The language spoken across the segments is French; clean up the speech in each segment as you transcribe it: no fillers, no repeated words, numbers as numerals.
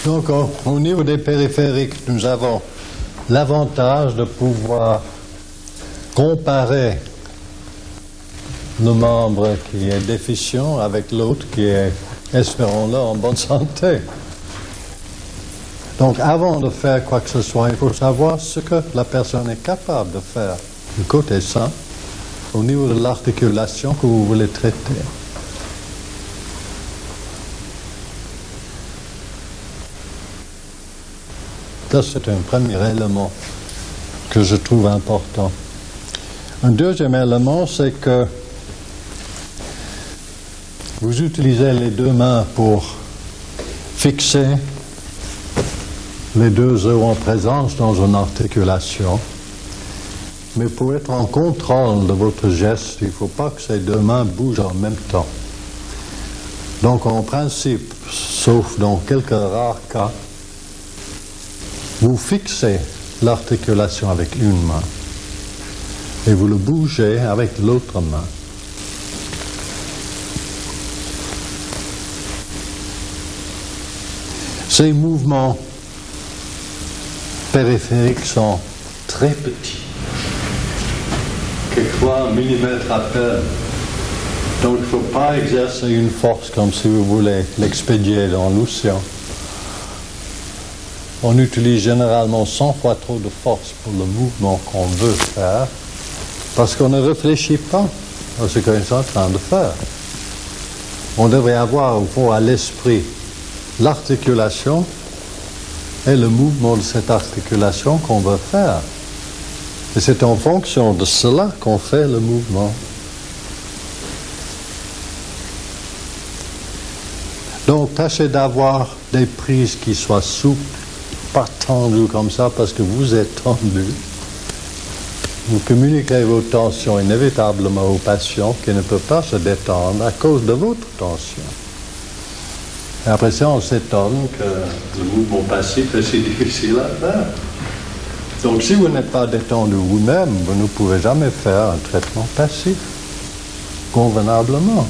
Donc, au niveau des périphériques, nous avons l'avantage de pouvoir comparer le membre qui est déficient avec l'autre qui est, espérons-le, en bonne santé. Donc, avant de faire quoi que ce soit, il faut savoir ce que la personne est capable de faire. Du côté sain, au niveau de l'articulation que vous voulez traiter. Ça, c'est un premier élément que je trouve important. Un deuxième élément, c'est que vous utilisez les deux mains pour fixer les deux os en présence dans une articulation. Mais pour être en contrôle de votre geste, il ne faut pas que ces deux mains bougent en même temps. Donc, en principe, sauf dans quelques rares cas, vous fixez l'articulation avec une main et vous le bougez avec l'autre main. Ces mouvements périphériques sont très petits, quelquefois 1 millimètre à peine. Donc il ne faut pas exercer une force comme si vous voulez l'expédier dans l'océan. On utilise généralement 100 fois trop de force pour le mouvement qu'on veut faire, parce qu'on ne réfléchit pas à ce qu'on est en train de faire. On devrait avoir au fond à l'esprit l'articulation et le mouvement de cette articulation qu'on veut faire. Et c'est en fonction de cela qu'on fait le mouvement. Donc, tâchez d'avoir des prises qui soient souples, pas tendues comme ça parce que vous êtes tendu. Vous communiquez vos tensions inévitablement au patient qui ne peut pas se détendre à cause de votre tension. Et après ça, on s'étonne que le mouvement passif est si difficile à faire. Donc, si vous n'êtes pas détendu vous-même, vous ne pouvez jamais faire un traitement passif convenablement.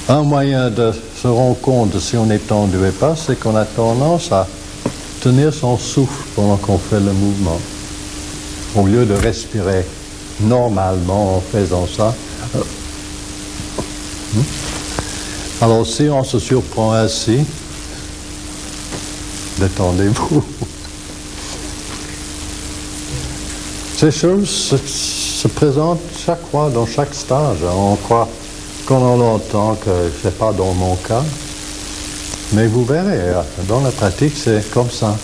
Un moyen de se rendre compte de si on est tendu ou pas, c'est qu'on a tendance à tenir son souffle pendant qu'on fait le mouvement, au lieu de respirer normalement en faisant ça. Alors si on se surprend ainsi, détendez-vous. Ces choses se présentent chaque fois dans chaque stage. On croit qu'on a longtemps que ce n'est pas dans mon cas, mais vous verrez, dans la pratique c'est comme ça.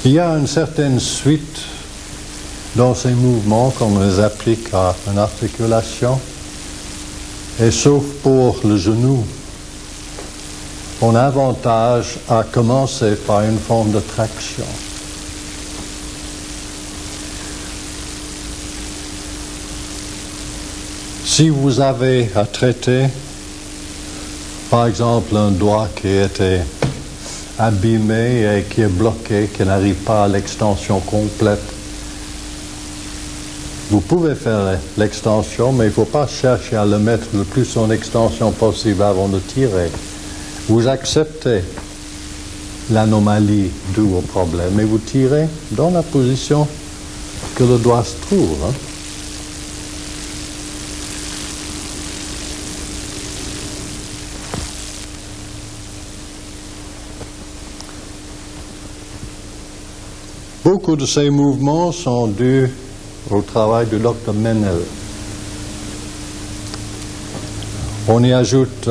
Il y a une certaine suite dans ces mouvements qu'on les applique à une articulation, et sauf pour le genou, on a avantage à commencer par une forme de traction. Si vous avez à traiter, par exemple, un doigt qui était abîmé et qui est bloqué, qui n'arrive pas à l'extension complète, vous pouvez faire l'extension, mais il ne faut pas chercher à le mettre le plus en extension possible avant de tirer. Vous acceptez l'anomalie due au problème et vous tirez dans la position que le doigt se trouve. Beaucoup de ces mouvements sont dus au travail du Dr Menel. On y ajoute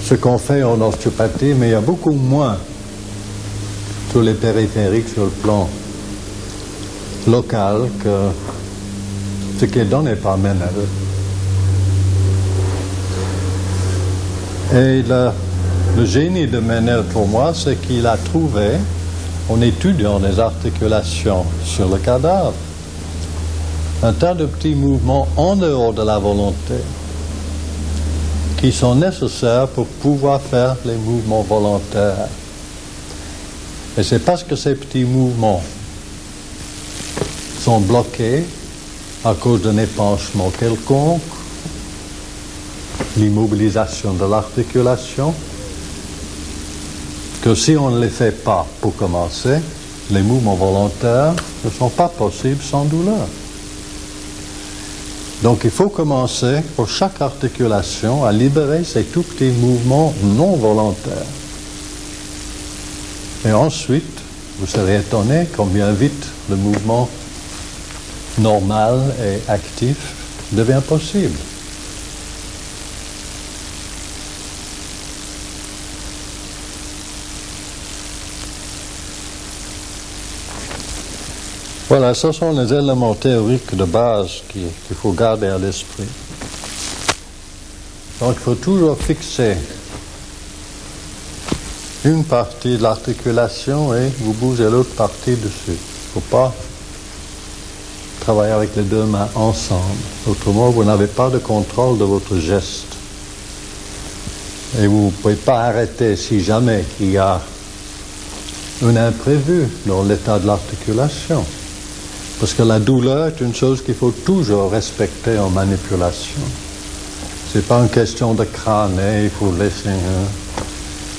ce qu'on fait en ostéopathie, mais il y a beaucoup moins sur les périphériques, sur le plan local, que ce qui est donné par Menel. Et le génie de Menel pour moi, c'est qu'il a trouvé, en étudiant les articulations sur le cadavre, un tas de petits mouvements en dehors de la volonté qui sont nécessaires pour pouvoir faire les mouvements volontaires. Et c'est parce que ces petits mouvements sont bloqués à cause d'un épanchement quelconque, l'immobilisation de l'articulation, que si on ne les fait pas pour commencer, les mouvements volontaires ne sont pas possibles sans douleur. Donc il faut commencer pour chaque articulation à libérer ces tout petits mouvements non volontaires. Et ensuite, vous serez étonné combien vite le mouvement normal et actif devient possible. Voilà, ce sont les éléments théoriques de base qu'il faut garder à l'esprit. Donc il faut toujours fixer une partie de l'articulation et vous bougez l'autre partie dessus. Il ne faut pas travailler avec les deux mains ensemble. Autrement, vous n'avez pas de contrôle de votre geste. Et vous ne pouvez pas arrêter si jamais il y a un imprévu dans l'état de l'articulation. Parce que la douleur est une chose qu'il faut toujours respecter en manipulation. Ce n'est pas une question de crâner, il faut laisser...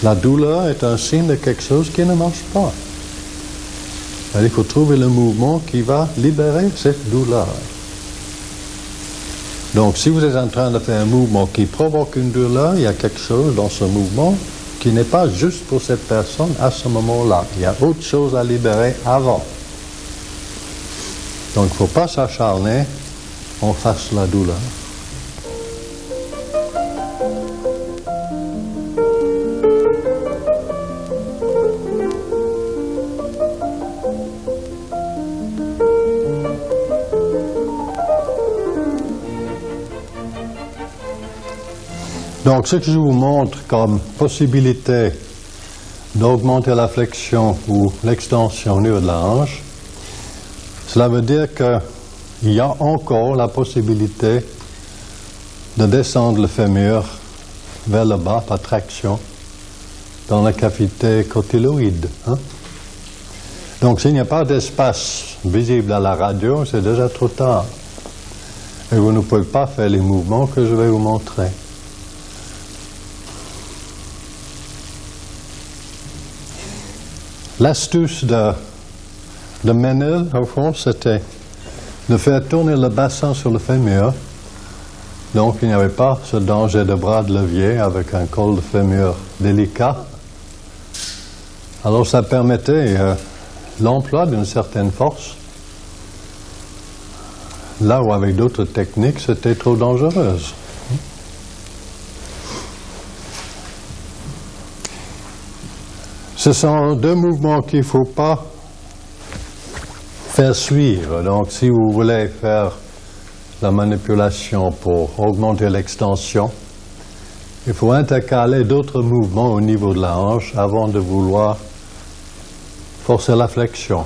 La douleur est un signe de quelque chose qui ne marche pas. Il faut trouver le mouvement qui va libérer cette douleur. Donc, si vous êtes en train de faire un mouvement qui provoque une douleur, il y a quelque chose dans ce mouvement qui n'est pas juste pour cette personne à ce moment-là. Il y a autre chose à libérer avant. Donc, il ne faut pas s'acharner en face de la douleur. Donc, ce que je vous montre comme possibilité d'augmenter la flexion ou l'extension au niveau de la hanche, cela veut dire qu'il y a encore la possibilité de descendre le fémur vers le bas par traction dans la cavité cotyloïde. Donc, s'il n'y a pas d'espace visible à la radio, c'est déjà trop tard. Et vous ne pouvez pas faire les mouvements que je vais vous montrer. L'astuce de Menel, au fond, c'était de faire tourner le bassin sur le fémur. Donc, il n'y avait pas ce danger de bras de levier avec un col de fémur délicat. Alors, ça permettait l'emploi d'une certaine force, là où avec d'autres techniques, c'était trop dangereuse. Ce sont deux mouvements qu'il ne faut pas faire suivre. Donc, si vous voulez faire la manipulation pour augmenter l'extension, il faut intercaler d'autres mouvements au niveau de la hanche avant de vouloir forcer la flexion.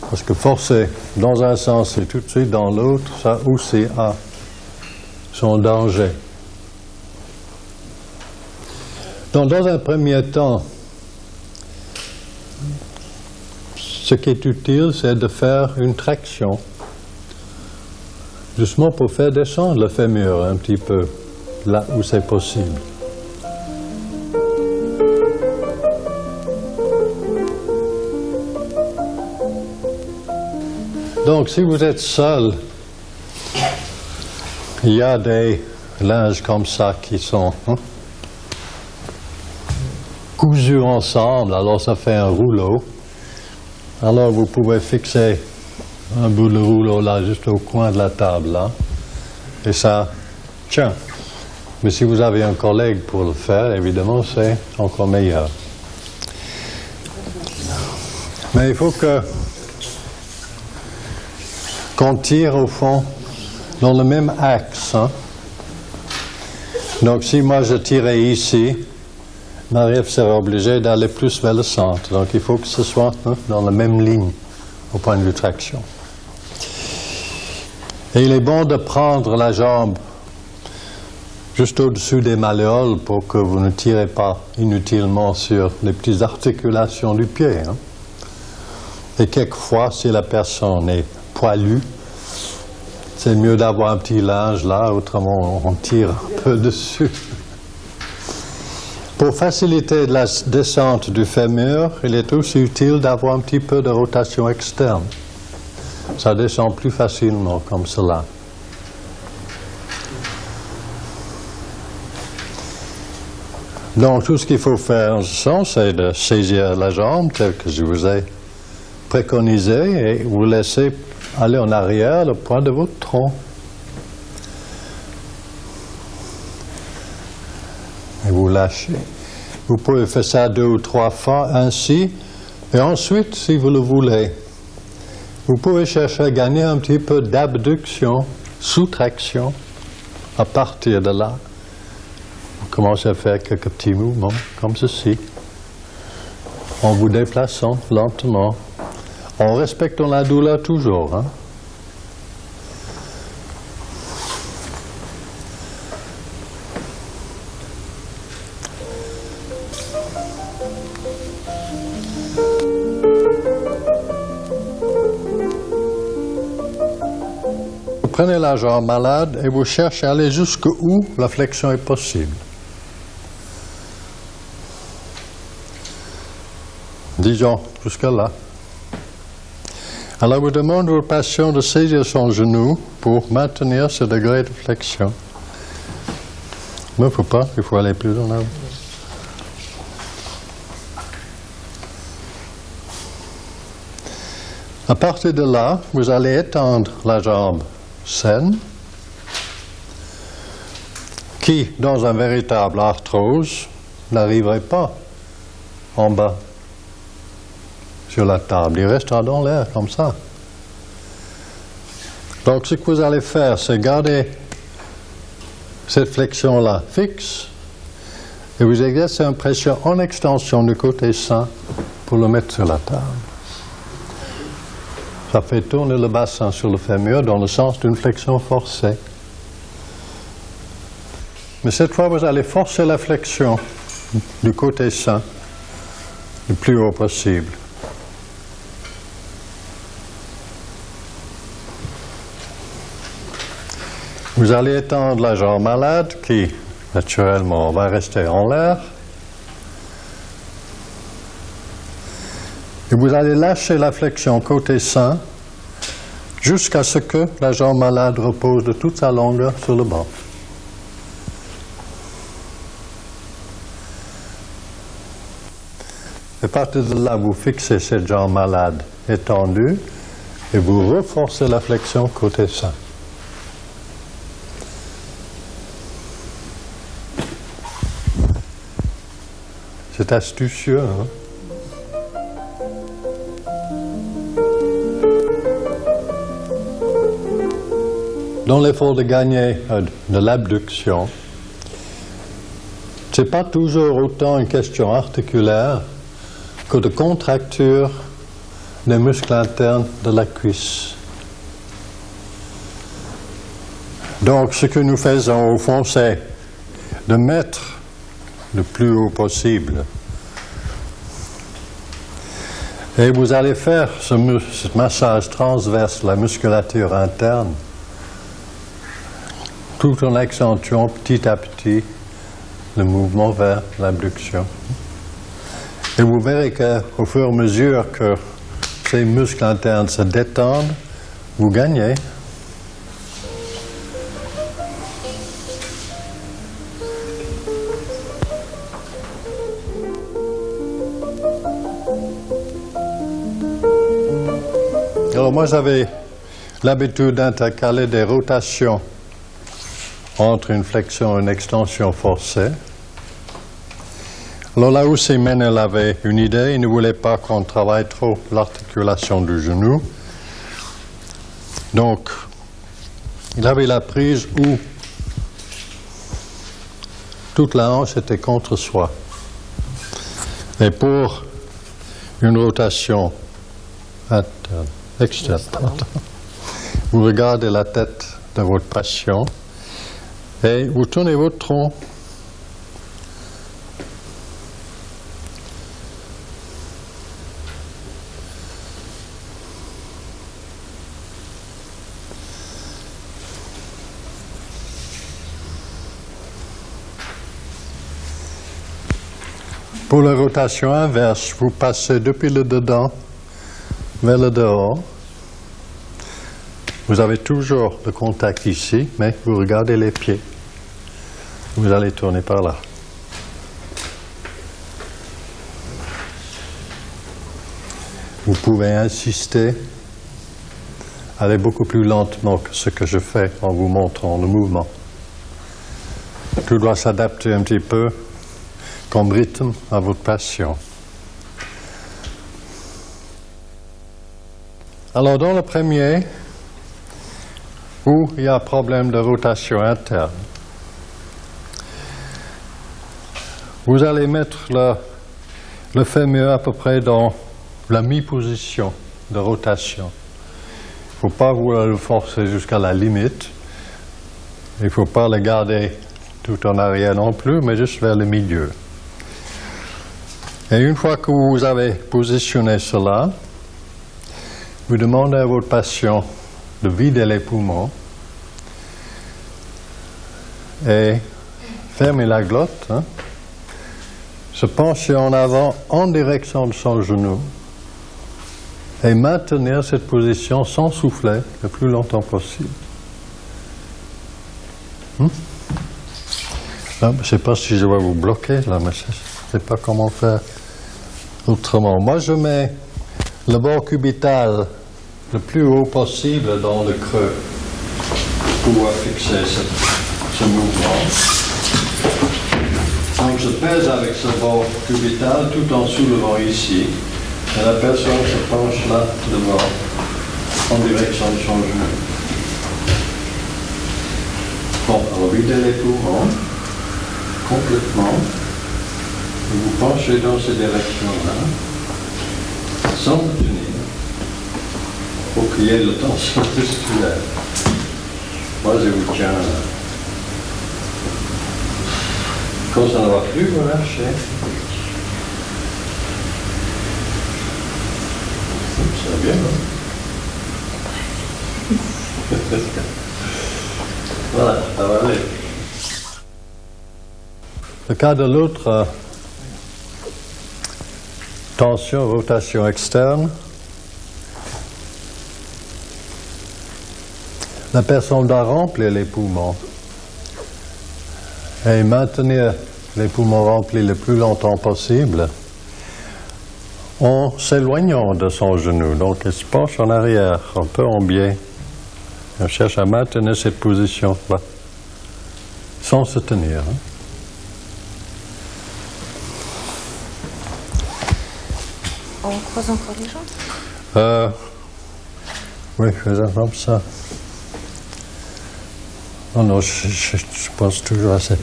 Parce que forcer dans un sens et tout de suite dans l'autre, ça aussi a son danger. Donc, dans un premier temps, ce qui est utile, c'est de faire une traction, justement pour faire descendre le fémur un petit peu, là où c'est possible. Donc, si vous êtes seul, il y a des linges comme ça qui sont cousus ensemble, alors ça fait un rouleau. Alors vous pouvez fixer un bout de rouleau là, juste au coin de la table là, et ça tient. Mais si vous avez un collègue pour le faire, évidemment, c'est encore meilleur. Mais il faut qu'on tire au fond dans le même axe. Donc si moi je tirais ici, Marie-Ève serait obligée d'aller plus vers le centre. Donc il faut que ce soit dans la même ligne au point de vue traction. Et il est bon de prendre la jambe juste au-dessus des malléoles pour que vous ne tirez pas inutilement sur les petites articulations du pied. Hein. Et quelquefois, si la personne est poilue, c'est mieux d'avoir un petit linge là, autrement on tire un peu dessus. Pour faciliter la descente du fémur, il est aussi utile d'avoir un petit peu de rotation externe. Ça descend plus facilement comme cela. Donc tout ce qu'il faut faire en ce sens, c'est de saisir la jambe telle que je vous ai préconisé et vous laissez aller en arrière le poids de votre tronc. Et vous lâchez. Vous pouvez faire ça 2 ou 3 fois ainsi. Et ensuite, si vous le voulez, vous pouvez chercher à gagner un petit peu d'abduction, sous-traction, à partir de là. Vous commencez à faire quelques petits mouvements, comme ceci, en vous déplaçant lentement, en respectant la douleur toujours. Hein. Vous prenez la jambe malade et vous cherchez à aller jusqu'où la flexion est possible. Disons, jusqu'à là. Alors vous demandez au patient de saisir son genou pour maintenir ce degré de flexion. Il ne faut pas, il faut aller plus en avant. À partir de là, vous allez étendre la jambe saine, qui, dans un véritable arthrose, n'arriverait pas en bas sur la table. Il restera dans l'air comme ça. Donc ce que vous allez faire, c'est garder cette flexion-là fixe et vous exercez une pression en extension du côté sain pour le mettre sur la table. Ça fait tourner le bassin sur le fémur dans le sens d'une flexion forcée. Mais cette fois, vous allez forcer la flexion du côté sain le plus haut possible. Vous allez étendre la jambe malade qui, naturellement, va rester en l'air. Et vous allez lâcher la flexion côté sain jusqu'à ce que la jambe malade repose de toute sa longueur sur le banc. Et à partir de là, vous fixez cette jambe malade étendue et vous renforcez la flexion côté sain. C'est astucieux, hein? Dans l'effort de gagner de l'abduction, ce n'est pas toujours autant une question articulaire que de contracture des muscles internes de la cuisse. Donc ce que nous faisons au fond, c'est de mettre le plus haut possible. Et vous allez faire ce massage transverse de la musculature interne tout en accentuant petit à petit le mouvement vers l'abduction. Et vous verrez qu'au fur et à mesure que ces muscles internes se détendent, vous gagnez. Alors moi j'avais l'habitude d'intercaler des rotations entre une flexion et une extension forcée. Alors là où Menel avait une idée, il ne voulait pas qu'on travaille trop l'articulation du genou. Donc, il avait la prise où toute la hanche était contre soi. Et pour une rotation interne, externe, vous regardez la tête de votre patient Et vous tournez votre tronc. Pour la rotation inverse, vous passez depuis le dedans vers le dehors. Vous avez toujours le contact ici, mais vous regardez les pieds. Vous allez tourner par là. Vous pouvez insister, aller beaucoup plus lentement que ce que je fais en vous montrant le mouvement. Tout doit s'adapter un petit peu comme rythme à votre passion. Alors dans le premier, où il y a un problème de rotation interne, vous allez mettre le fémur à peu près dans la mi-position de rotation. Il ne faut pas vouloir le forcer jusqu'à la limite. Il ne faut pas le garder tout en arrière non plus, mais juste vers le milieu. Et une fois que vous avez positionné cela, vous demandez à votre patient de vider les poumons et fermer la glotte, se pencher en avant en direction de son genou et maintenir cette position sans souffler le plus longtemps possible. Non, je ne sais pas si je vais vous bloquer là, mais je ne sais pas comment faire autrement. Moi, je mets le bord cubital le plus haut possible dans le creux pour pouvoir fixer ce mouvement. Donc, je pèse avec ce bord cubital tout en soulevant ici. Et la personne se penche là devant, en direction de son genou. Bon, alors videz les poumons complètement. Vous penchez dans ces directions-là, sans le tenir, pour qu'il y ait le tension musculaire. Moi, je vous tiens là. Quand ça ne va plus, vous lâchez. C'est bien, non? Voilà, ça va aller. Le cas de l'autre tension, rotation externe, la personne doit remplir les poumons et maintenir les poumons remplis le plus longtemps possible en s'éloignant de son genou. Donc, elle se penche en arrière, un peu en biais. On cherche à maintenir cette position-là, sans se tenir. On croise encore les jambes? Oui, faisons comme ça. Oh non, je pense toujours assez.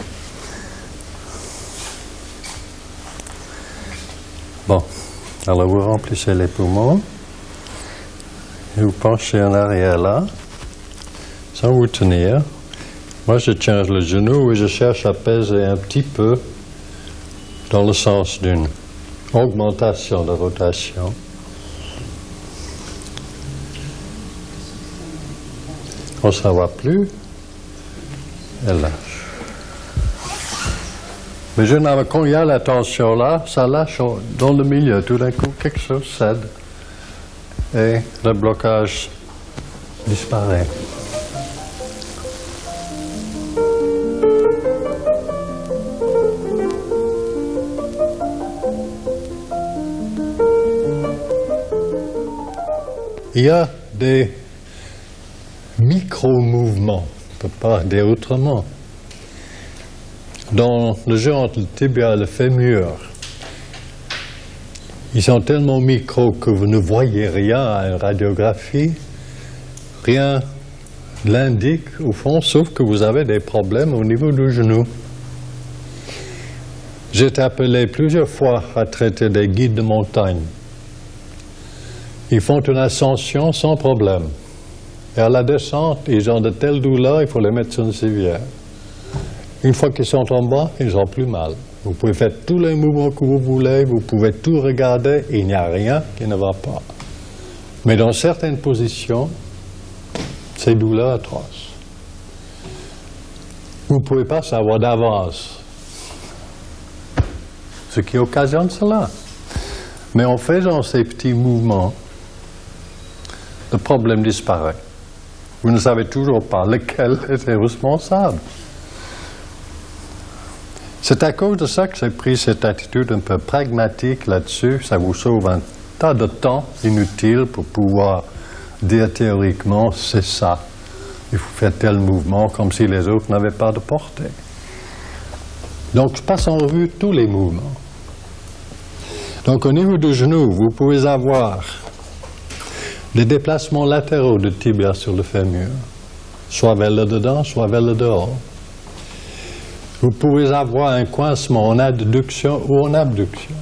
Bon, alors vous remplissez les poumons et vous penchez en arrière là, sans vous tenir. Moi, je tiens le genou et je cherche à peser un petit peu dans le sens d'une augmentation de rotation. Quand ça ne va plus, elle lâche. Mais quand il y a la tension là, ça lâche dans le milieu. Tout d'un coup, quelque chose cède et le blocage disparaît. Il y a des micro-mouvements, on ne peut pas dire autrement. Dans le jeu entre le tibia et le fémur, ils sont tellement micros que vous ne voyez rien à une radiographie, rien l'indique au fond, sauf que vous avez des problèmes au niveau du genou. J'ai été appelé plusieurs fois à traiter des guides de montagne. Ils font une ascension sans problème. Et à la descente, ils ont de telles douleurs, il faut les mettre sur une civière. Une fois qu'ils sont en bas, ils n'ont plus mal. Vous pouvez faire tous les mouvements que vous voulez, vous pouvez tout regarder, il n'y a rien qui ne va pas. Mais dans certaines positions, c'est douleur atroce. Vous ne pouvez pas savoir d'avance ce qui occasionne cela. Mais en faisant ces petits mouvements, le problème disparaît. Vous ne savez toujours pas lequel était responsable. C'est à cause de ça que j'ai pris cette attitude un peu pragmatique là-dessus. Ça vous sauve un tas de temps inutile pour pouvoir dire théoriquement c'est ça. Il faut faire tel mouvement comme si les autres n'avaient pas de portée. Donc je passe en revue tous les mouvements. Donc au niveau du genou, vous pouvez avoir des déplacements latéraux de tibia sur le fémur, soit vers le dedans, soit vers le dehors. Vous pouvez avoir un coincement en adduction ou en abduction.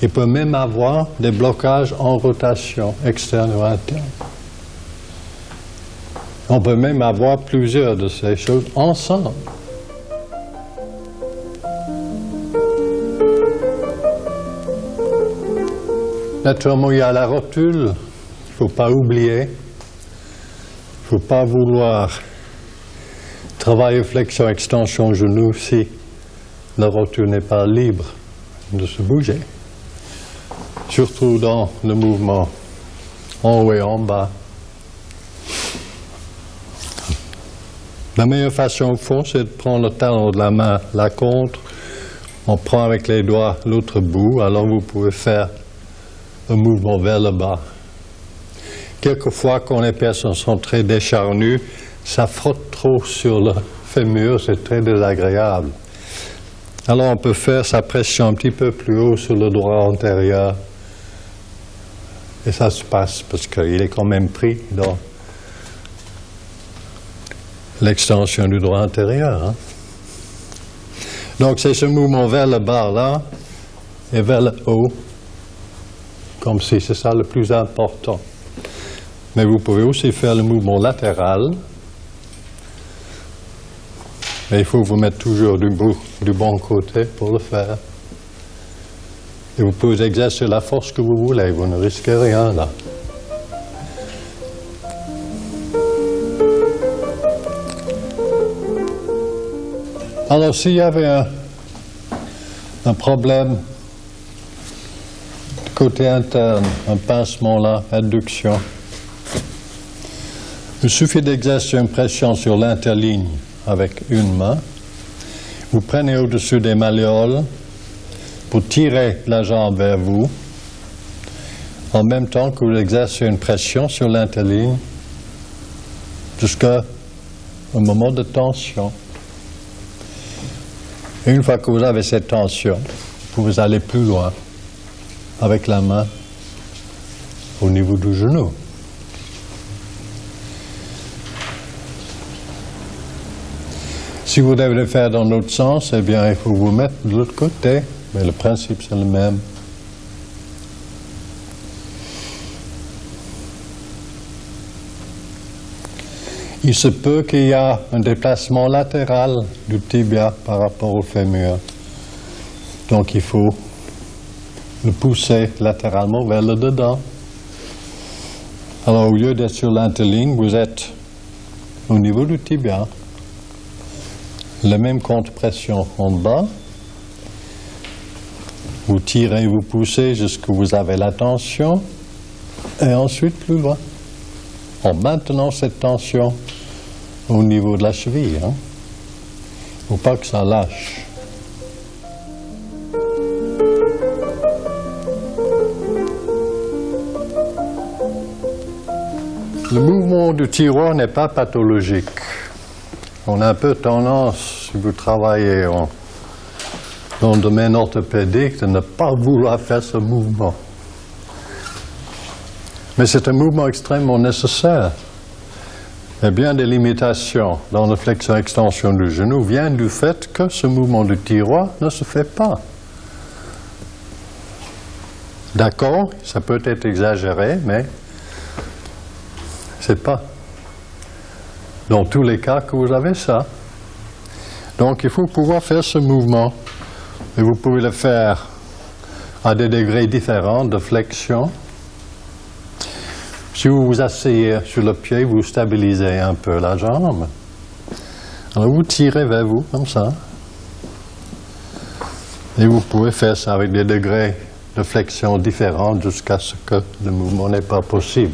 Il peut même avoir des blocages en rotation, externe ou interne. On peut même avoir plusieurs de ces choses ensemble. Naturellement, il y a la rotule, il ne faut pas oublier. Il ne faut pas vouloir travailler flexion, extension, genou si la rotule n'est pas libre de se bouger. Surtout dans le mouvement en haut et en bas. La meilleure façon au fond, c'est de prendre le talon de la main, la contre, on prend avec les doigts l'autre bout, alors vous pouvez faire un mouvement vers le bas. Quelquefois, quand les personnes sont très décharnues, ça frotte trop sur le fémur, c'est très désagréable. Alors on peut faire sa pression un petit peu plus haut sur le droit antérieur. Et ça se passe parce qu'il est quand même pris dans l'extension du droit antérieur. Hein. Donc c'est ce mouvement vers le bas là et vers le haut, comme si c'est ça le plus important. Mais vous pouvez aussi faire le mouvement latéral. Et il faut vous mettre toujours du bon côté pour le faire. Et vous pouvez exercer la force que vous voulez, vous ne risquez rien là. Alors s'il y avait un problème du côté interne, un pincement là, adduction, il suffit d'exercer une pression sur l'interligne avec une main. Vous prenez au-dessus des malléoles pour tirer la jambe vers vous, en même temps que vous exercez une pression sur l'interligne jusqu'à un moment de tension. Et une fois que vous avez cette tension, vous pouvez aller plus loin avec la main au niveau du genou. Si vous devez le faire dans l'autre sens, eh bien, il faut vous mettre de l'autre côté. Mais le principe, c'est le même. Il se peut qu'il y ait un déplacement latéral du tibia par rapport au fémur. Donc, il faut le pousser latéralement vers le dedans. Alors, au lieu d'être sur l'interligne, vous êtes au niveau du tibia. La même contre-pression en bas. Vous tirez, vous poussez jusqu'à ce que vous avez la tension. Et ensuite, plus loin. En maintenant cette tension au niveau de la cheville. Il ne faut pas que ça lâche. Le mouvement du tiroir n'est pas pathologique. On a un peu tendance, si vous travaillez dans le domaine orthopédique, de ne pas vouloir faire ce mouvement. Mais c'est un mouvement extrêmement nécessaire. Et bien des limitations dans la flexion-extension du genou viennent du fait que ce mouvement du tiroir ne se fait pas. D'accord, ça peut être exagéré, mais c'est pas dans tous les cas que vous avez ça. Donc il faut pouvoir faire ce mouvement, et vous pouvez le faire à des degrés différents de flexion. Si vous vous asseyez sur le pied, vous stabilisez un peu la jambe. Alors vous tirez vers vous, comme ça. Et vous pouvez faire ça avec des degrés de flexion différents jusqu'à ce que le mouvement n'est pas possible.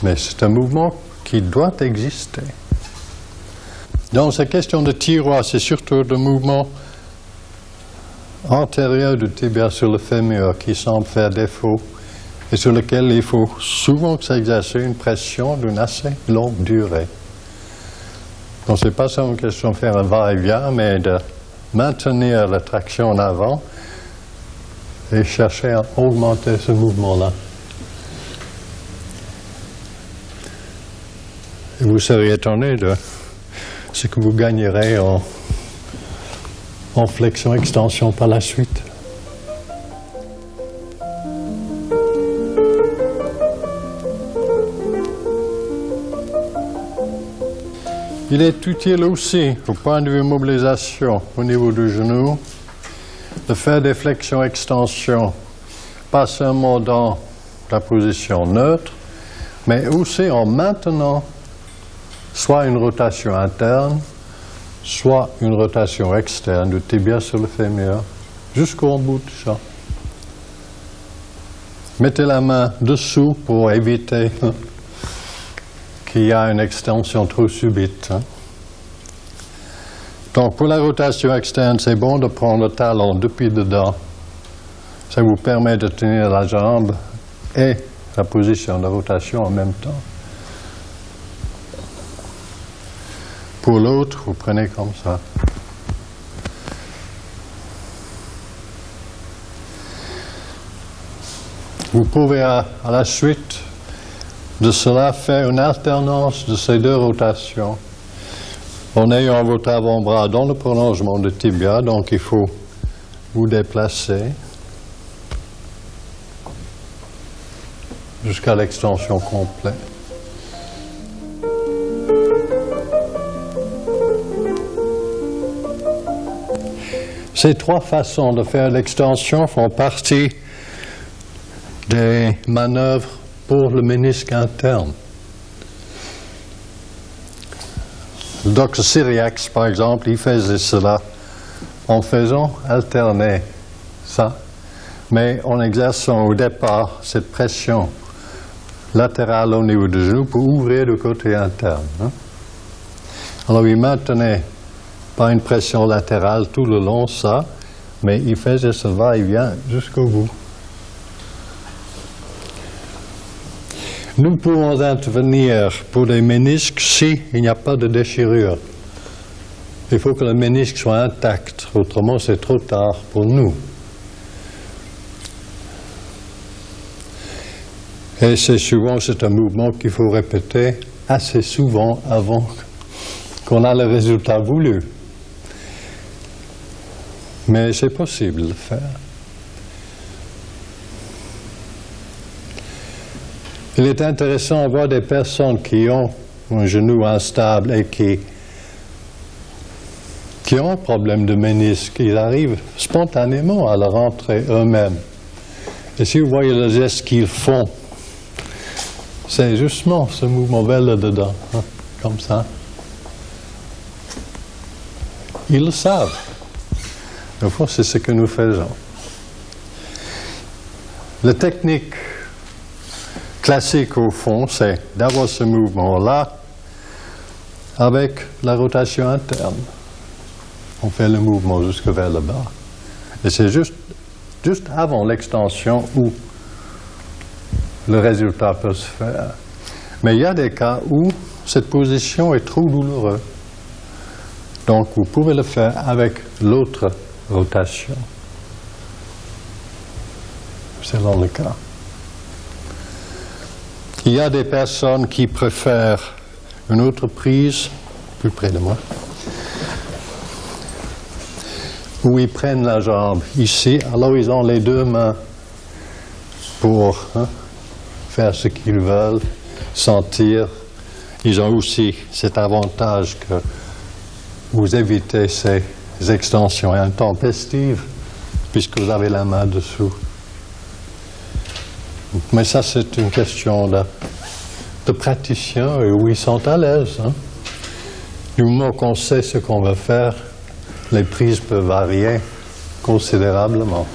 Mais c'est un mouvement qui doit exister. Dans ces questions de tiroir, c'est surtout le mouvement antérieur du tibia sur le fémur qui semble faire défaut et sur lequel il faut souvent s'exercer une pression d'une assez longue durée. Donc ce n'est pas seulement une question de faire un va-et-vient, mais de maintenir la traction en avant et chercher à augmenter ce mouvement-là. Et vous serez étonné de ce que vous gagnerez en flexion-extension par la suite. Il est utile aussi, au point de vue mobilisation au niveau du genou, de faire des flexions-extensions, pas seulement dans la position neutre, mais aussi en maintenant soit une rotation interne, soit une rotation externe du tibia sur le fémur, jusqu'au bout de ça. Mettez la main dessous pour éviter qu'il y ait une extension trop subite. Donc pour la rotation externe, c'est bon de prendre le talon depuis dedans. Ça vous permet de tenir la jambe et la position de rotation en même temps. Pour l'autre, vous prenez comme ça. Vous pouvez à la suite de cela faire une alternance de ces deux rotations en ayant votre avant-bras dans le prolongement du tibia, donc il faut vous déplacer jusqu'à l'extension complète. Ces trois façons de faire l'extension font partie des manœuvres pour le ménisque interne. Le docteur Cyriax, par exemple, il faisait cela en faisant alterner ça, mais en exerçant au départ cette pression latérale au niveau du genou pour ouvrir le côté interne. Alors il maintenait pas une pression latérale tout le long, ça, mais il faisait ce va-et-vient jusqu'au bout. Nous pouvons intervenir pour les ménisques s'il n'y a pas de déchirure. Il faut que le ménisque soit intact, autrement c'est trop tard pour nous. Et c'est un mouvement qu'il faut répéter assez souvent avant qu'on ait le résultat voulu. Mais c'est possible de le faire. Il est intéressant de voir des personnes qui ont un genou instable et qui ont un problème de ménisque. Ils arrivent spontanément à le rentrer eux-mêmes. Et si vous voyez le geste qu'ils font, c'est justement ce mouvement vers le dedans, comme ça. Ils le savent. Au fond, c'est ce que nous faisons. La technique classique, au fond, c'est d'avoir ce mouvement-là avec la rotation interne. On fait le mouvement jusque vers le bas. Et c'est juste avant l'extension où le résultat peut se faire. Mais il y a des cas où cette position est trop douloureuse. Donc, vous pouvez le faire avec l'autre rotation. Selon le cas. Il y a des personnes qui préfèrent une autre prise, plus près de moi, où ils prennent la jambe ici, alors ils ont les deux mains pour faire ce qu'ils veulent, sentir. Ils ont aussi cet avantage que vous évitez ces extensions intempestives puisque vous avez la main dessous. Mais ça, c'est une question de praticiens et où ils sont à l'aise. Hein. Du moment qu'on sait ce qu'on va faire, les prises peuvent varier considérablement.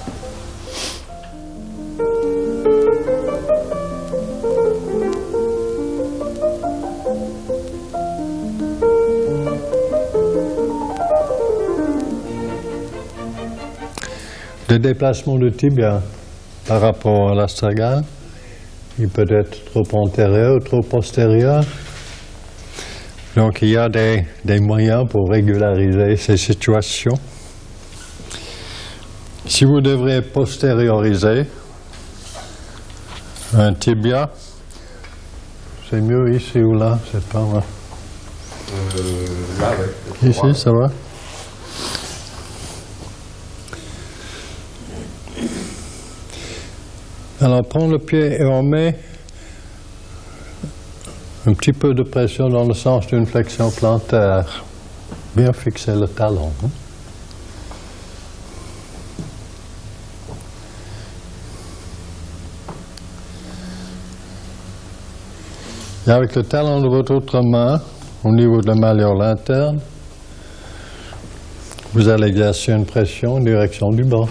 Le déplacement du tibia par rapport à l'astragale, il peut être trop antérieur ou trop postérieur. Donc il y a des moyens pour régulariser ces situations. Si vous devrez postérioriser un tibia, c'est mieux ici ou là, c'est pas moi. Là, oui. Ici, ça va? Alors, prends le pied et on met un petit peu de pression dans le sens d'une flexion plantaire. Bien fixer le talon. Hein? Et avec le talon de votre autre main, au niveau de la malléole interne, vous allez exercer une pression en direction du bas.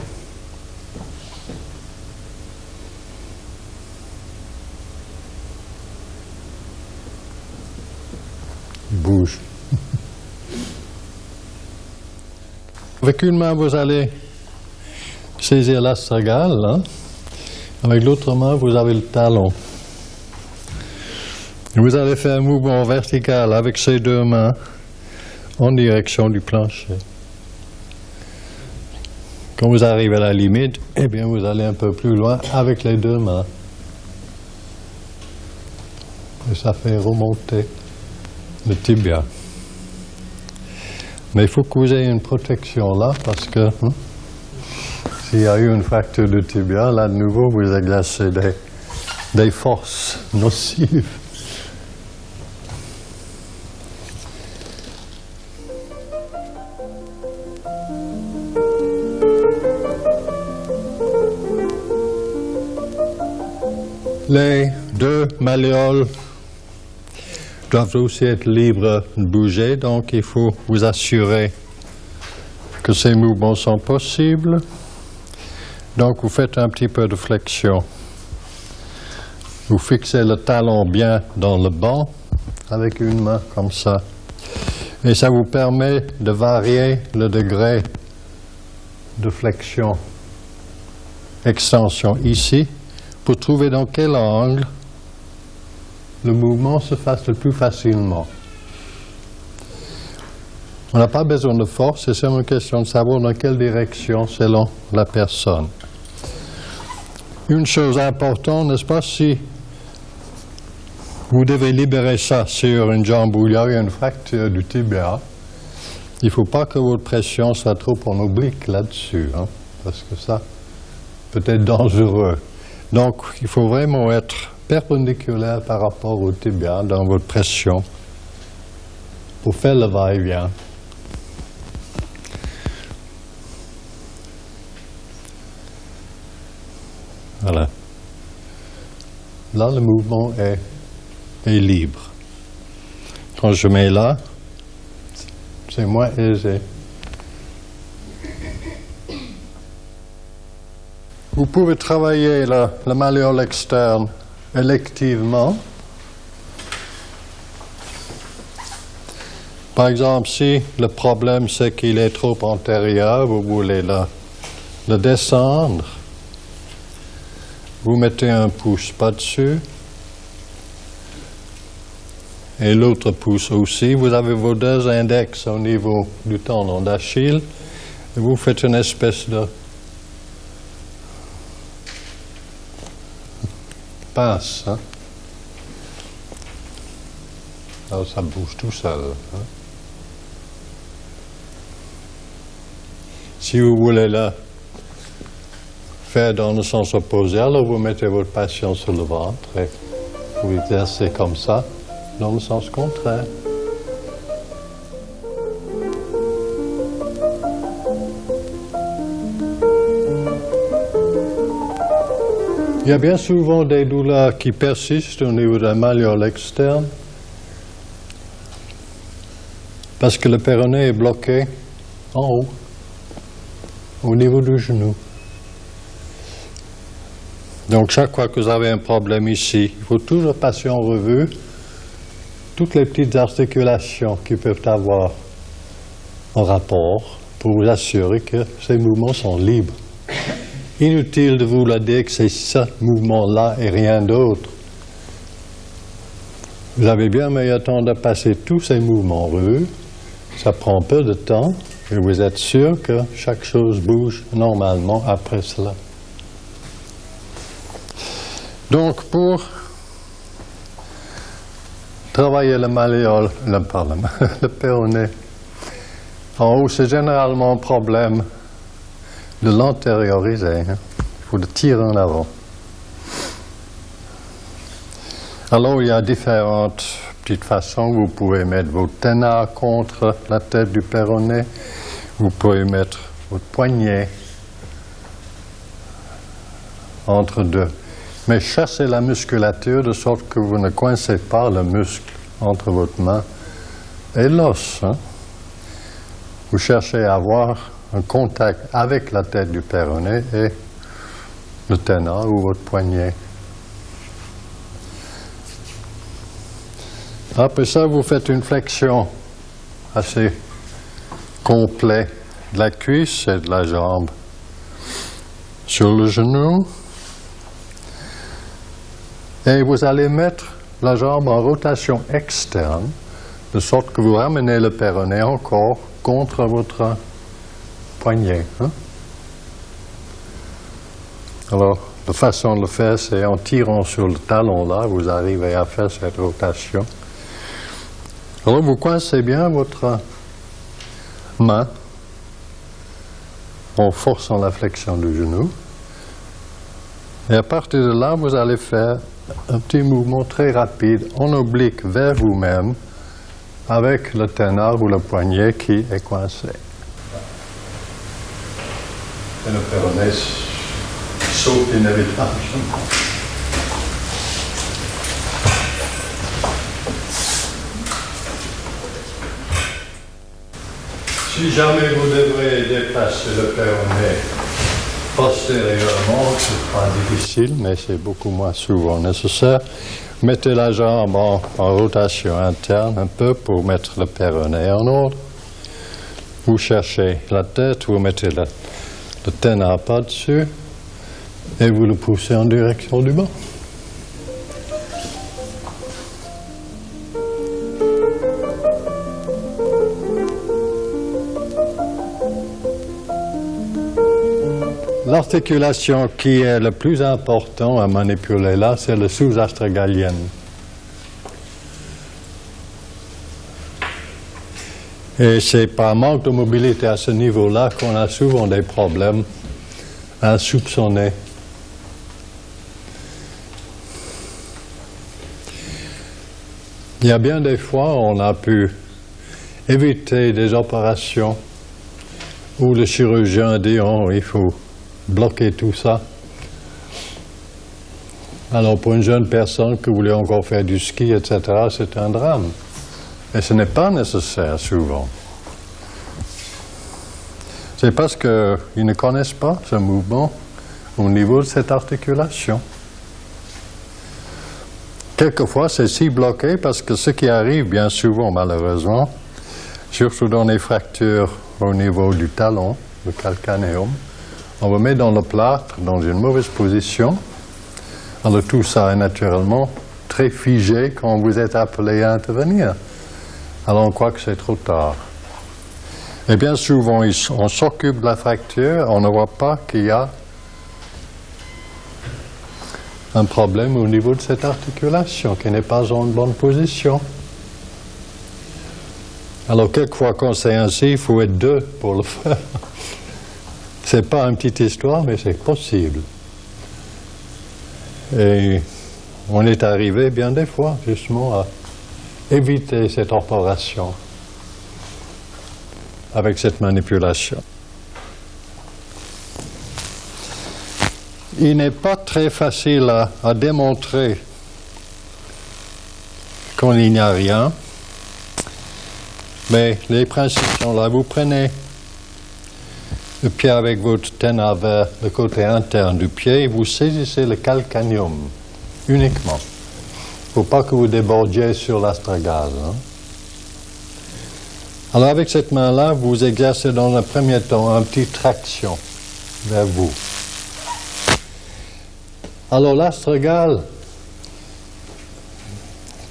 Il bouge. Avec une main, vous allez saisir l'astragale. Hein? Avec l'autre main, vous avez le talon. Vous allez faire un mouvement vertical avec ces deux mains en direction du plancher. Quand vous arrivez à la limite, eh bien vous allez un peu plus loin avec les deux mains. Et ça fait remonter le tibia. Mais il faut que vous ayez une protection là parce que s'il y a eu une fracture du tibia, là de nouveau vous exercez des forces nocives. Les deux malléoles doivent aussi être libres de bouger, donc il faut vous assurer que ces mouvements sont possibles. Donc vous faites un petit peu de flexion. Vous fixez le talon bien dans le banc avec une main comme ça. Et ça vous permet de varier le degré de flexion, extension ici, pour trouver dans quel angle le mouvement se fasse le plus facilement. On n'a pas besoin de force, c'est seulement une question de savoir dans quelle direction selon la personne. Une chose importante, n'est-ce pas, si vous devez libérer ça sur une jambe où il y a eu une fracture du tibia, il ne faut pas que votre pression soit trop en oblique là-dessus, hein, parce que ça peut être dangereux. Donc, il faut vraiment être perpendiculaire par rapport au tibia dans votre pression pour faire le va-et-vient. Voilà. Là, le mouvement est libre. Quand je mets là, c'est moins aisé. Vous pouvez travailler la malléole externe électivement. Par exemple, si le problème c'est qu'il est trop antérieur, vous voulez le descendre, vous mettez un pouce pas-dessus et l'autre pouce aussi. Vous avez vos deux index au niveau du tendon d'Achille et vous faites une espèce de pince. Hein? Alors ça bouge tout seul. Hein? Si vous voulez là faire dans le sens opposé, alors vous mettez votre patient sur le ventre et vous exercez comme ça dans le sens contraire. Il y a bien souvent des douleurs qui persistent au niveau de la malléole externe parce que le péroné est bloqué en haut, au niveau du genou. Donc chaque fois que vous avez un problème ici, il faut toujours passer en revue toutes les petites articulations qui peuvent avoir un rapport pour vous assurer que ces mouvements sont libres. Inutile de vous le dire que c'est ce mouvement-là et rien d'autre. Vous avez bien meilleur temps de passer tous ces mouvements en revue. Ça prend peu de temps et vous êtes sûr que chaque chose bouge normalement après cela. Donc, pour travailler le malléole, le péroné, en haut, c'est généralement un problème de l'antérioriser. Il faut le tirer en avant. Alors, il y a différentes petites façons. Vous pouvez mettre vos ténards contre la tête du péroné. Vous pouvez mettre votre poignet entre deux. Mais chassez la musculature de sorte que vous ne coincez pas le muscle entre votre main et l'os. Vous cherchez à avoir un contact avec la tête du péroné et le ténard ou votre poignet. Après ça, vous faites une flexion assez complète de la cuisse et de la jambe sur le genou. Et vous allez mettre la jambe en rotation externe, de sorte que vous ramenez le péroné encore contre votre poignet. Alors, la façon de le faire, c'est en tirant sur le talon là, vous arrivez à faire cette rotation. Alors, vous coincez bien votre main en forçant la flexion du genou. Et à partir de là, vous allez faire un petit mouvement très rapide en oblique vers vous-même avec le ténard ou le poignet qui est coincé. Et le péroné saute inévitablement. Si jamais vous devrez déplacer le péroné postérieurement, c'est pas difficile, mais c'est beaucoup moins souvent nécessaire. Mettez la jambe en rotation interne un peu pour mettre le péroné en ordre. Vous cherchez la tête, vous mettez le ténard par-dessus et vous le poussez en direction du bas. L'articulation qui est le plus important à manipuler là, c'est le sous-astragalienne. Et c'est par manque de mobilité à ce niveau-là qu'on a souvent des problèmes insoupçonnés. Il y a bien des fois où on a pu éviter des opérations où le chirurgien dit oh, il faut bloquer tout ça. Alors pour une jeune personne qui voulait encore faire du ski, etc., c'est un drame. Et ce n'est pas nécessaire souvent. C'est parce qu'ils ne connaissent pas ce mouvement au niveau de cette articulation. Quelquefois, c'est si bloqué parce que ce qui arrive bien souvent, malheureusement, surtout dans les fractures au niveau du talon, le calcanéum, on vous met dans le plâtre, dans une mauvaise position. Alors tout ça est naturellement très figé quand vous êtes appelé à intervenir. Alors on croit que c'est trop tard. Et bien souvent, on s'occupe de la fracture, on ne voit pas qu'il y a un problème au niveau de cette articulation qui n'est pas en bonne position. Alors quelquefois quand c'est ainsi, il faut être deux pour le faire. C'est pas une petite histoire, mais c'est possible. Et on est arrivé bien des fois, justement, à éviter cette opération avec cette manipulation. Il n'est pas très facile à démontrer qu'il n'y a rien, mais les principes sont là. Vous prenez le pied avec votre ténard vers le côté interne du pied et vous saisissez le calcaneum uniquement. Il ne faut pas que vous débordiez sur l'astragale. Hein. Alors avec cette main-là, vous exercez dans un premier temps une petite traction vers vous. Alors l'astragale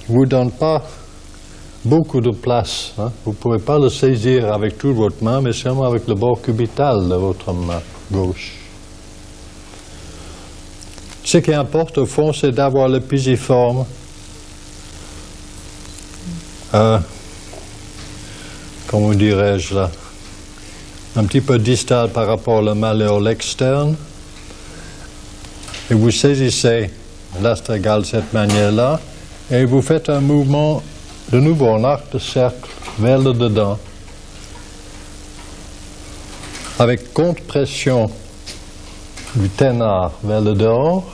ne vous donne pas beaucoup de place. Hein. Vous ne pouvez pas le saisir avec toute votre main, mais seulement avec le bord cubital de votre main gauche. Ce qui importe au fond, c'est d'avoir le pisiforme comment dirais-je là, un petit peu distal par rapport au malléole externe. Et vous saisissez l'astragale de cette manière-là, et vous faites un mouvement de nouveau en arc de cercle vers le dedans, avec contre-pression du ténard vers le dehors,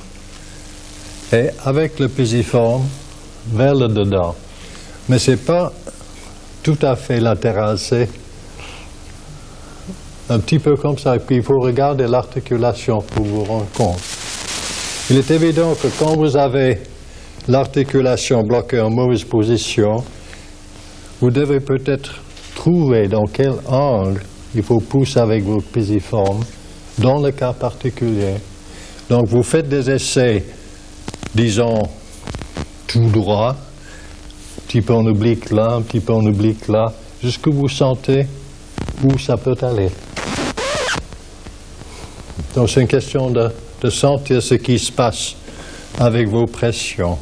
et avec le pisiforme vers le dedans. Mais ce n'est pas tout à fait latéral, c'est un petit peu comme ça. Et puis il faut regarder l'articulation pour vous rendre compte. Il est évident que quand vous avez l'articulation bloquée en mauvaise position, vous devez peut-être trouver dans quel angle il faut pousser avec votre pisiforme dans le cas particulier. Donc vous faites des essais, disons, tout droit, un petit peu en oblique là, un petit peu en oblique là, jusqu'à vous sentez où ça peut aller. Donc c'est une question de sentir ce qui se passe avec vos pressions.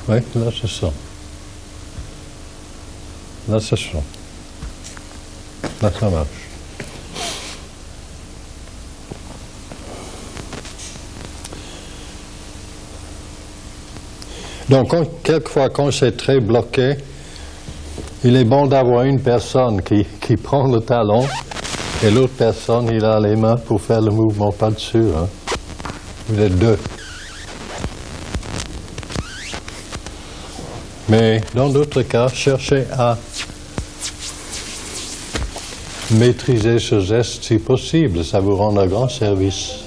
Oui, là c'est ça. Là c'est ça. Là ça marche. Donc, quelquefois, quand c'est très bloqué, il est bon d'avoir une personne qui prend le talon et l'autre personne, il a les mains pour faire le mouvement par-dessus. Hein. Vous êtes deux. Mais dans d'autres cas, cherchez à maîtriser ce geste si possible. Ça vous rend un grand service.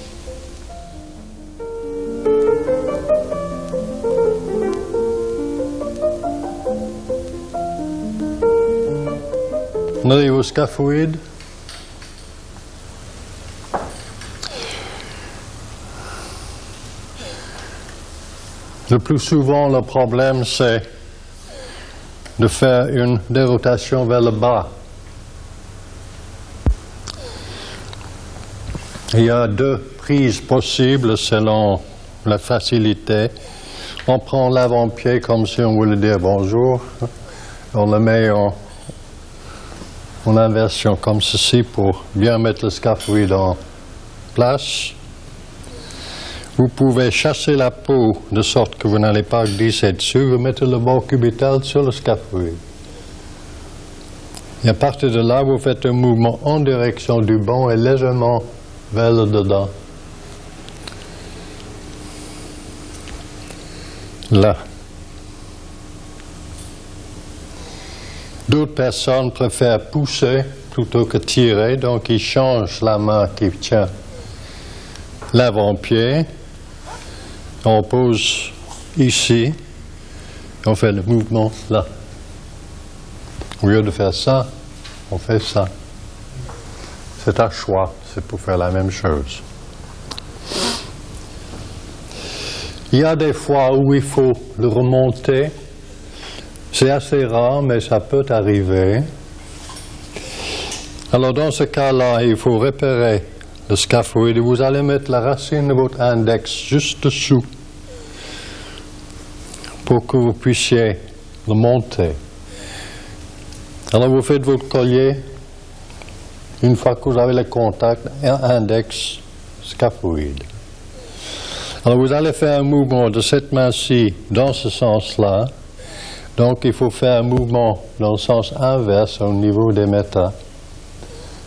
On arrive au scaphoïde. Le plus souvent, le problème, c'est de faire une dérotation vers le bas. Il y a deux prises possibles selon la facilité. On prend l'avant-pied comme si on voulait dire bonjour. On le met en inversion comme ceci pour bien mettre le scaphoïde en place. Vous pouvez chasser la peau de sorte que vous n'allez pas glisser dessus. Vous mettez le bord cubital sur le scaphoïde. Et à partir de là, vous faites un mouvement en direction du banc et légèrement vers le dedans. Là. D'autres personnes préfèrent pousser plutôt que tirer, donc ils changent la main qui tient l'avant-pied. On pose ici, on fait le mouvement là. Au lieu de faire ça, on fait ça. C'est un choix, c'est pour faire la même chose. Il y a des fois où il faut le remonter. C'est assez rare, mais ça peut arriver. Alors dans ce cas-là, il faut repérer le scaphoïde et vous allez mettre la racine de votre index juste dessous pour que vous puissiez le monter. Alors vous faites votre collier. Une fois que vous avez le contact, index, scaphoïde. Alors vous allez faire un mouvement de cette main-ci dans ce sens-là. Donc il faut faire un mouvement dans le sens inverse au niveau des métas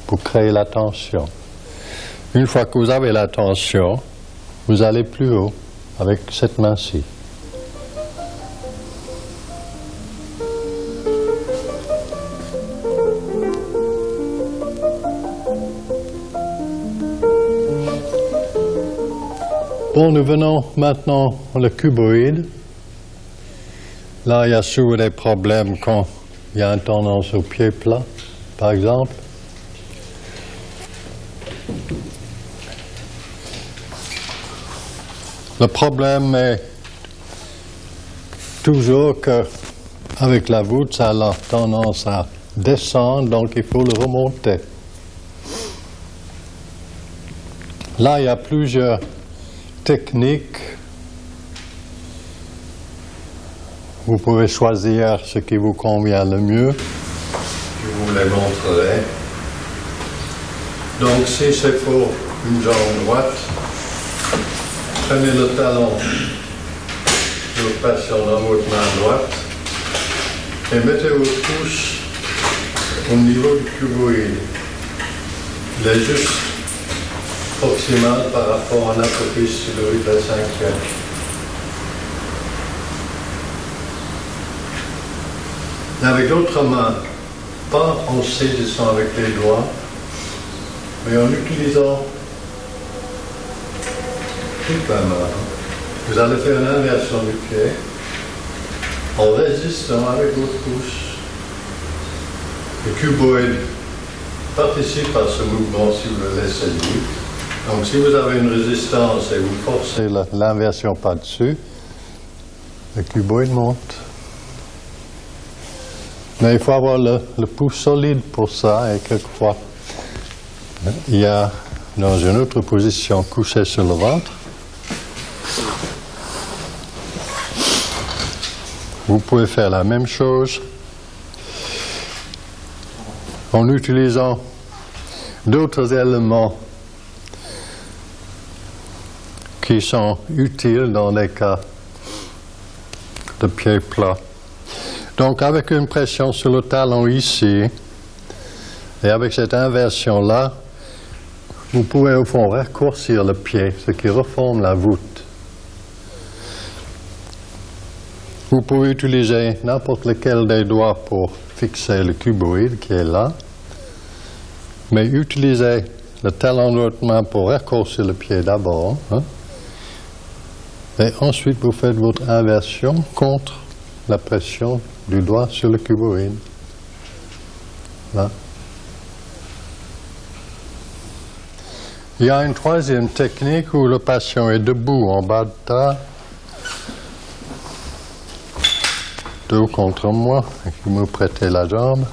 pour créer la tension. Une fois que vous avez la tension, vous allez plus haut avec cette main-ci. Bon, nous venons maintenant au cuboïde. Là, il y a souvent des problèmes quand il y a une tendance au pied plat, par exemple. Le problème est toujours qu'avec la voûte, ça a tendance à descendre, donc il faut le remonter. Là, il y a plusieurs techniques. Vous pouvez choisir ce qui vous convient le mieux. Je vous les montrerai. Donc, si c'est pour une jambe droite, prenez le talon, vous le passez dans votre main droite et mettez votre pouce au niveau du cuboïde. Il est juste proximal par rapport à l'apocriste de Louis V. Avec l'autre main, pas en saisissant avec les doigts, mais en utilisant toute la main. Vous allez faire une inversion du pied en résistant avec votre pouce. Le cuboïde participe à ce mouvement si vous le laissez libre. Donc si vous avez une résistance et vous forcez l'inversion par-dessus, le cuboïde monte. Mais il faut avoir le pouce solide pour ça et quelquefois il y a dans une autre position couché sur le ventre. Vous pouvez faire la même chose en utilisant d'autres éléments qui sont utiles dans les cas de pied plat. Donc avec une pression sur le talon ici, et avec cette inversion-là, vous pouvez au fond raccourcir le pied, ce qui reforme la voûte. Vous pouvez utiliser n'importe lequel des doigts pour fixer le cuboïde qui est là, mais utilisez le talon de votre main pour raccourcir le pied d'abord, hein, et ensuite vous faites votre inversion contre la pression du doigt sur le cuboïde. Là. Il y a une troisième technique où le patient est debout en bas de tas, dos contre moi, et vous me prêtez la jambe.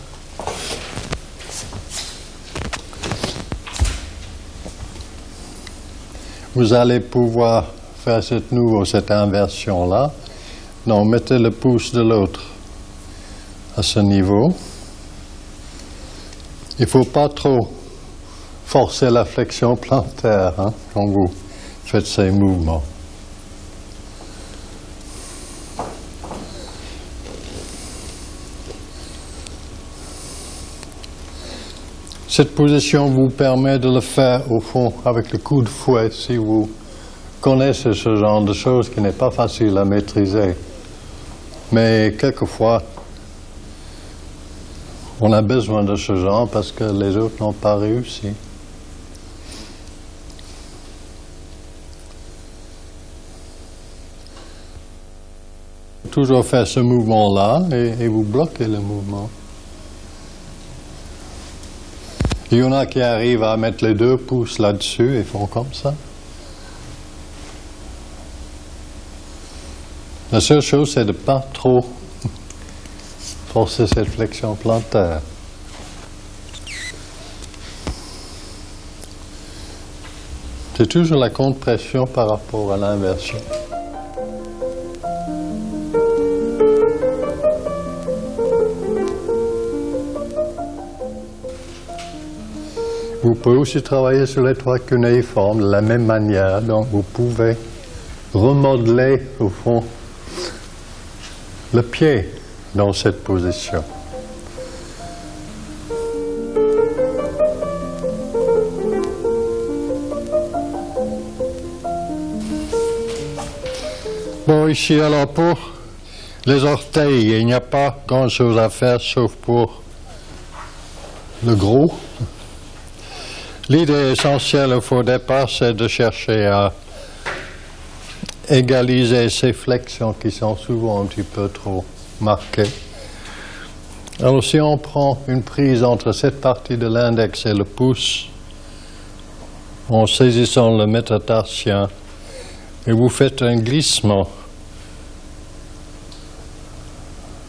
Vous allez pouvoir faire cette inversion-là. Donc, mettez le pouce de l'autre à ce niveau. Il ne faut pas trop forcer la flexion plantaire hein, quand vous faites ces mouvements. Cette position vous permet de le faire au fond avec le coup de fouet si vous connaissez ce genre de choses qui n'est pas facile à maîtriser. Mais quelquefois, on a besoin de ce genre parce que les autres n'ont pas réussi. Toujours faire ce mouvement-là et vous bloquez le mouvement. Il y en a qui arrivent à mettre les deux pouces là-dessus et font comme ça. La seule chose, c'est de ne pas trop forcer cette flexion plantaire. C'est toujours la contre-pression par rapport à l'inversion. Vous pouvez aussi travailler sur les trois cunéiformes de la même manière, donc vous pouvez remodeler, au fond, le pied dans cette position. Bon, ici, alors, pour les orteils, il n'y a pas grand-chose à faire, sauf pour le gros. L'idée essentielle au départ, c'est de chercher à égaliser ces flexions qui sont souvent un petit peu trop marquées. Alors, si on prend une prise entre cette partie de l'index et le pouce, en saisissant le métatarsien, et vous faites un glissement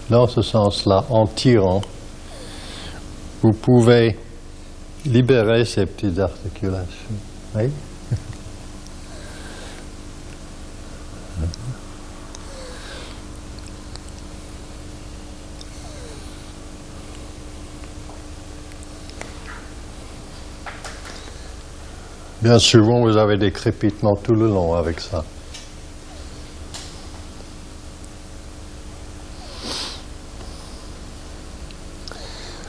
dans ce sens-là, en tirant, vous pouvez libérer ces petites articulations. Oui? Bien souvent, vous avez des crépitements tout le long avec ça.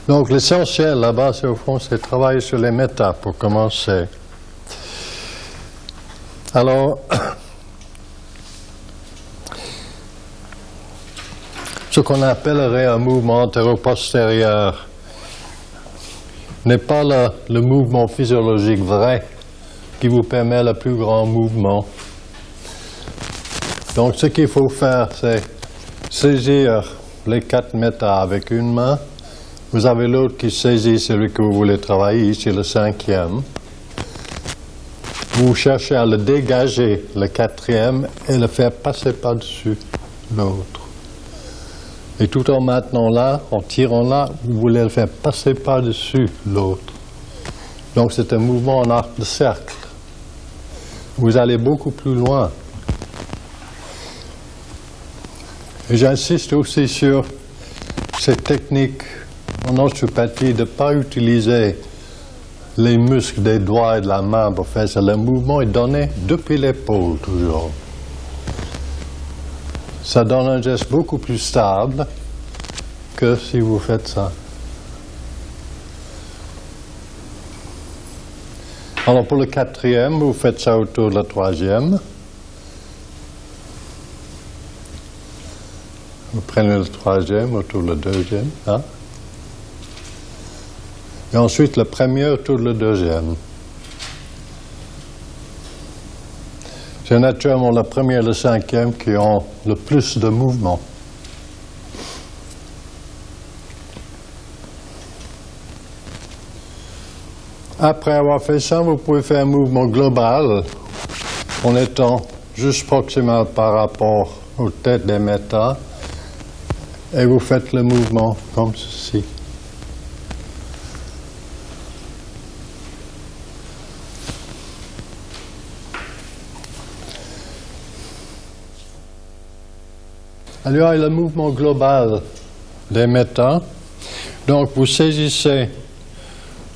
Donc l'essentiel là-bas, c'est au fond, c'est travailler sur les métas pour commencer. Alors, ce qu'on appellerait un mouvement antéro-postérieur n'est pas le mouvement physiologique vrai qui vous permet le plus grand mouvement. Donc ce qu'il faut faire, c'est saisir les 4 métas avec une main. Vous avez l'autre qui saisit celui que vous voulez travailler, ici le 5e. Vous cherchez à le dégager, le 4e, et le faire passer par-dessus l'autre. Et tout en maintenant là, en tirant là, vous voulez le faire passer par-dessus l'autre. Donc c'est un mouvement en arc de cercle. Vous allez beaucoup plus loin. Et j'insiste aussi sur cette technique en ostéopathie de ne pas utiliser les muscles des doigts et de la main pour faire ça. Le mouvement est donné depuis l'épaule toujours. Ça donne un geste beaucoup plus stable que si vous faites ça. Alors pour le 4e, vous faites ça autour de la 3e. Vous prenez le 3e autour de le 2e. Hein? Et ensuite le 1er autour de le 2e. C'est naturellement le 1er et le 5e qui ont le plus de mouvement. Après avoir fait ça, vous pouvez faire un mouvement global en étant juste proximal par rapport aux têtes des métas et vous faites le mouvement comme ceci. Alors, il y a le mouvement global des métas. Donc, vous saisissez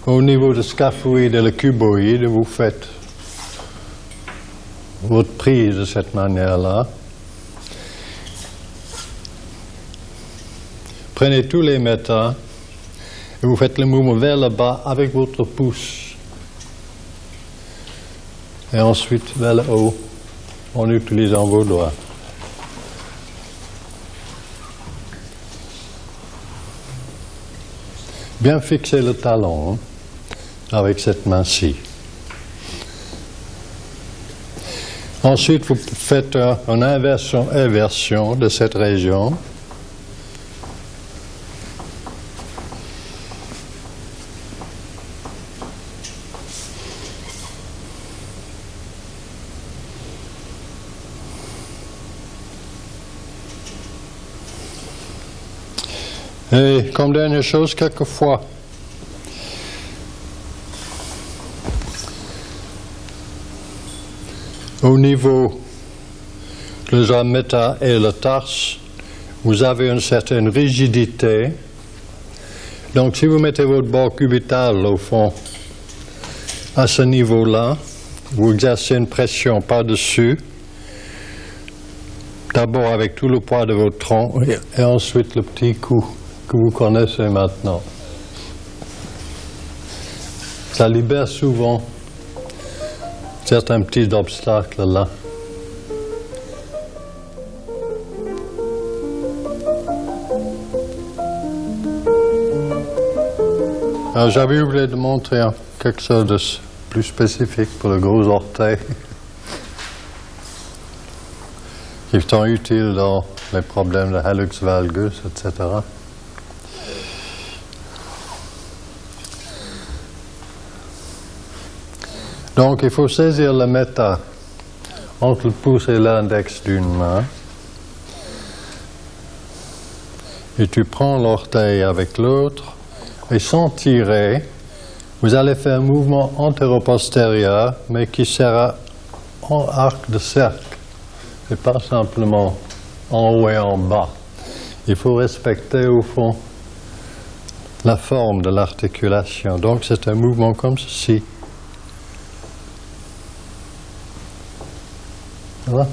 au niveau du scaphoïde et le cuboïde, vous faites votre prise de cette manière-là. Prenez tous les métas et vous faites le mouvement vers le bas avec votre pouce. Et ensuite vers le haut en utilisant vos doigts. Bien fixer le talon avec cette main-ci. Ensuite, vous faites une inversion de cette région. Et comme dernière chose, quelquefois, au niveau le jambe méta et le tarse, vous avez une certaine rigidité. Donc si vous mettez votre bord cubital au fond à ce niveau-là, vous exercez une pression par-dessus d'abord avec tout le poids de votre tronc et ensuite le petit coup que vous connaissez maintenant. Ça libère souvent certains petits obstacles là. Alors j'avais oublié de montrer quelque chose de plus spécifique pour le gros orteil, qui sont utiles dans les problèmes de hallux valgus, etc. Donc il faut saisir le méta entre le pouce et l'index d'une main. Et tu prends l'orteil avec l'autre et sans tirer, vous allez faire un mouvement antéro-postérieur, mais qui sera en arc de cercle. Et pas simplement en haut et en bas. Il faut respecter au fond la forme de l'articulation. Donc c'est un mouvement comme ceci. Voilà.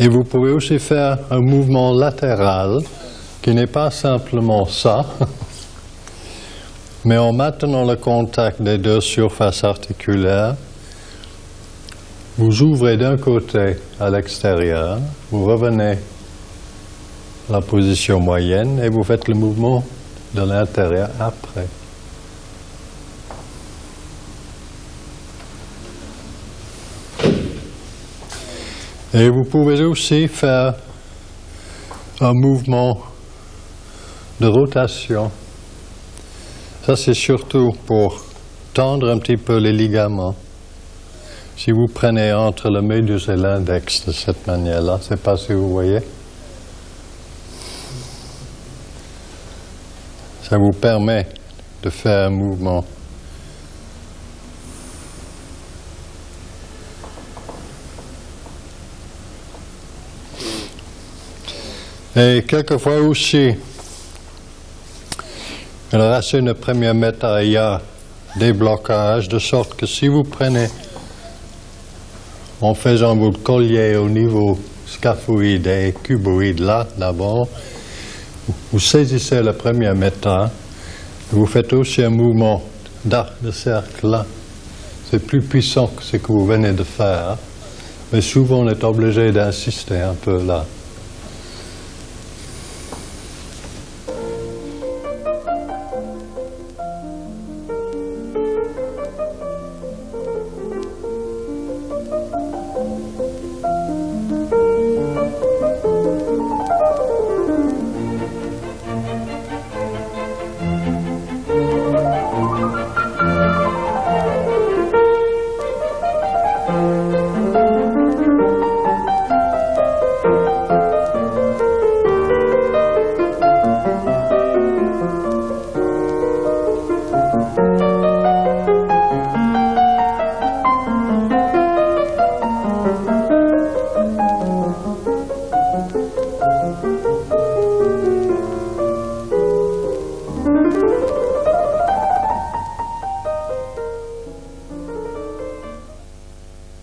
Et vous pouvez aussi faire un mouvement latéral qui n'est pas simplement ça, mais en maintenant le contact des deux surfaces articulaires, vous ouvrez d'un côté à l'extérieur, vous revenez à la position moyenne et vous faites le mouvement de l'intérieur après. Et vous pouvez aussi faire un mouvement de rotation. Ça, c'est surtout pour tendre un petit peu les ligaments. Si vous prenez entre le médius et l'index de cette manière-là, je ne sais pas si vous voyez. Ça vous permet de faire un mouvement. Et quelquefois aussi, dans la racine de premier méta, il y a des blocages, de sorte que si vous prenez, en faisant votre collier au niveau scaphoïde et cuboïde là, d'abord, vous saisissez le premier méta, vous faites aussi un mouvement d'arc de cercle là. C'est plus puissant que ce que vous venez de faire, mais souvent on est obligé d'insister un peu là.